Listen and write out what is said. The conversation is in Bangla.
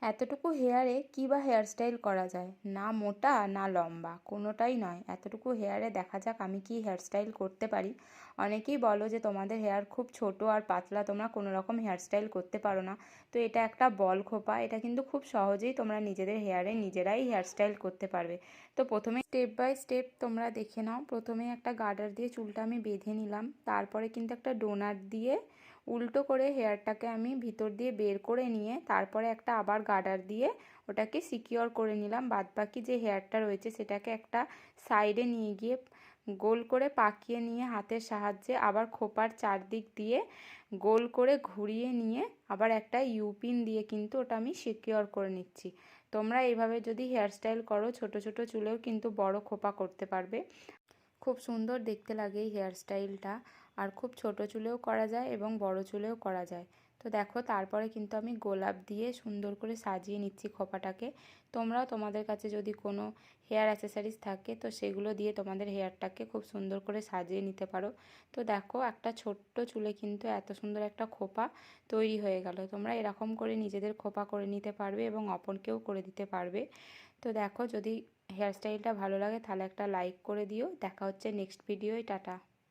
এতটুকু হেয়ারে কী বা হেয়ারস্টাইল করা যায়, না মোটা না লম্বা, কোনোটাই নয়। এতটুকু হেয়ারে দেখা যাক আমি কি হেয়ারস্টাইল করতে পারি। অনেকেই বলো যে তোমাদের হেয়ার খুব ছোট আর পাতলা, তোমরা কোনো রকম হেয়ারস্টাইল করতে পারো না। তো এটা একটা বল খোপা, এটা কিন্তু খুব সহজেই তোমরা নিজেদের হেয়ারে নিজেরাই হেয়ারস্টাইল করতে পারবে। তো প্রথমে স্টেপ বাই স্টেপ তোমরা দেখে নাও। প্রথমে একটা গার্ডার দিয়ে চুলটা আমি বেঁধে নিলাম, তারপরে কিন্তু একটা ডোনাট দিয়ে উল্টো করে হেয়ারটাকে আমি ভিতর দিয়ে বের করে নিয়ে তারপরে একটা আবার গার্ডার দিয়ে ওটাকে সিকিওর করে নিলাম। বাদবাকি যে হেয়ারটা রয়েছে সেটাকে একটা সাইডে নিয়ে গিয়ে গোল করে পাকিয়ে নিয়ে হাতের সাহায্যে আবার খোপার চারদিক দিয়ে গোল করে ঘুরিয়ে নিয়ে আবার একটা ইউপিন দিয়ে কিন্তু ওটা আমি সিকিওর করে নিচ্ছি। তোমরা এইভাবে যদি হেয়ারস্টাইল করো ছোট ছোট চুলেও কিন্তু বড় খোপা করতে পারবে। খুব সুন্দর দেখতে লাগে এই হেয়ারস্টাইলটা, আর খুব ছোট চুলেও করা যায় এবং বড় চুলেও করা যায়। তো দেখো তারপরে কিন্তু আমি গোলাপ দিয়ে সুন্দর করে সাজিয়ে নিচ্ছি খোপাটাকে। তোমরাও তোমাদের কাছে যদি কোনো হেয়ার অ্যাসেসরিজ থাকে তো সেগুলো দিয়ে তোমাদের হেয়ারটাকে খুব সুন্দর করে সাজিয়ে নিতে পারো। তো দেখো একটা ছোট্ট চুলে কিন্তু এত সুন্দর একটা খোপা তৈরি হয়ে গেল। তোমরা এরকম করে নিজেদের খোপা করে নিতে পারবে এবং অপরকেও করে দিতে পারবে। তো দেখো যদি হেয়ারস্টাইলটা ভালো লাগে তাহলে একটা লাইক করে দিও। দেখা হচ্ছে নেক্সট ভিডিওয়। টাটা।